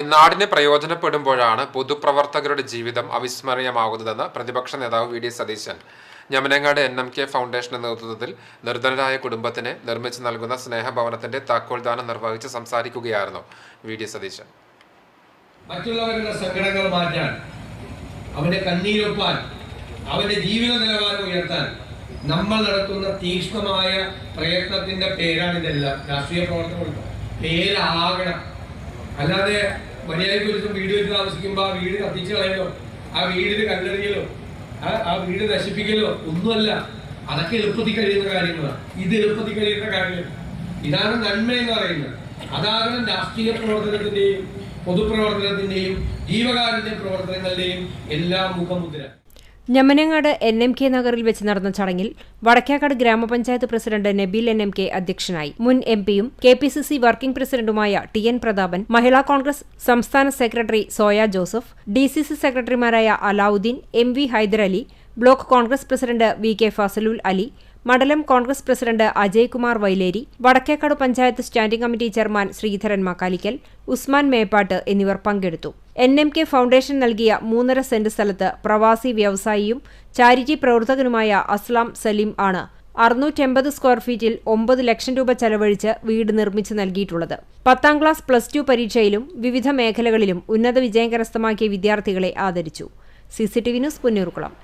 നാടിന് പ്രയോജനപ്പെടുമ്പോഴാണ് പൊതുപ്രവർത്തകരുടെ ജീവിതം അവിസ്മരണീയമാകുന്നതെന്ന് പ്രതിപക്ഷ നേതാവ് വി ഡി സതീശൻ ഞമനങ്ങാട് NMK ഫൗണ്ടേഷന്റെ നേതൃത്വത്തിൽ നിർധനരായ കുടുംബത്തിന് നിർമ്മിച്ചു നൽകുന്ന സ്നേഹഭവനത്തിന്റെ താക്കോൽദാനം നിർവഹിച്ച് സംസാരിക്കുകയായിരുന്നു വി ഡി സതീശൻ. മറ്റുള്ളവരുടെ സങ്കടങ്ങൾ മാറ്റാൻ, അവന്റെ കണ്ണീരൊപ്പാൻ, അവന്റെ ജീവിത നിലവാരം ഉയർത്താൻ നമ്മൾ നടത്തുന്ന തീക്ഷ്ണമായ പ്രയത്നത്തിന്റെ പേരാണിതെല്ലാം. രാഷ്ട്രീയ പ്രവർത്തനം പേരാകണം. അല്ലാതെ മര്യാദയ്ക്ക് ഒരു വീട് വെച്ച് താമസിക്കുമ്പോൾ ആ വീട് കത്തിച്ചു കളയലോ, ആ വീടിന് കല്ലെറിയലോ, ആ വീട് നശിപ്പിക്കലോ ഒന്നുമല്ല. അതൊക്കെ എളുപ്പത്തിൽ കഴിയുന്ന കാര്യങ്ങളാണ്. ഇത് എളുപ്പത്തിൽ കഴിയുന്ന കാര്യങ്ങൾ. ഇതാണ് നന്മ എന്ന് പറയുന്നത്. അതാകണം രാഷ്ട്രീയ പ്രവർത്തനത്തിന്റെയും പൊതുപ്രവർത്തനത്തിന്റെയും ജീവകാരുണ്യ പ്രവർത്തനങ്ങളുടെയും എല്ലാം മുഖമുദ്ര. ഞമനങ്ങാട് NMK നഗറിൽ വെച്ച് നടന്ന ചടങ്ങിൽ വടക്കേക്കാട് ഗ്രാമപഞ്ചായത്ത് പ്രസിഡന്റ് നബീൽ NMK അധ്യക്ഷനായി. മുൻ MP-യും KPCC വർക്കിംഗ് പ്രസിഡന്റുമായ TN പ്രതാപൻ, മഹിളാ കോൺഗ്രസ് സംസ്ഥാന സെക്രട്ടറി സോയ ജോസഫ്, DCC സെക്രട്ടറിമാരായ Alavudheen, MV Haidarali, block Congress president VK Fasalul Ali, മണ്ഡലം Congress president Ajay Kumar Vaileri, Vadakkekad panchayat standing committee chairman Sreedharan Makkalikkal, Usman Meppatt എന്നിവർ പങ്കെടുത്തു. NMK ഫൗണ്ടേഷൻ നൽകിയ 3.5 സെന്റ് സ്ഥലത്ത് പ്രവാസി വ്യവസായിയും ചാരിറ്റി പ്രവർത്തകനുമായ അസ്ലാം സലീം ആണ് 680 സ്ക്വയർ ഫീറ്റിൽ 9 ലക്ഷം രൂപ ചെലവഴിച്ച് വീട് നിർമ്മിച്ചു നൽകിയിട്ടുള്ളത്. 10ാം ക്ലാസ് +2 പരീക്ഷയിലും വിവിധ മേഖലകളിലും ഉന്നത വിജയം കരസ്ഥമാക്കിയ വിദ്യാർത്ഥികളെ ആദരിച്ചു. CCTV news Punnoorkulam.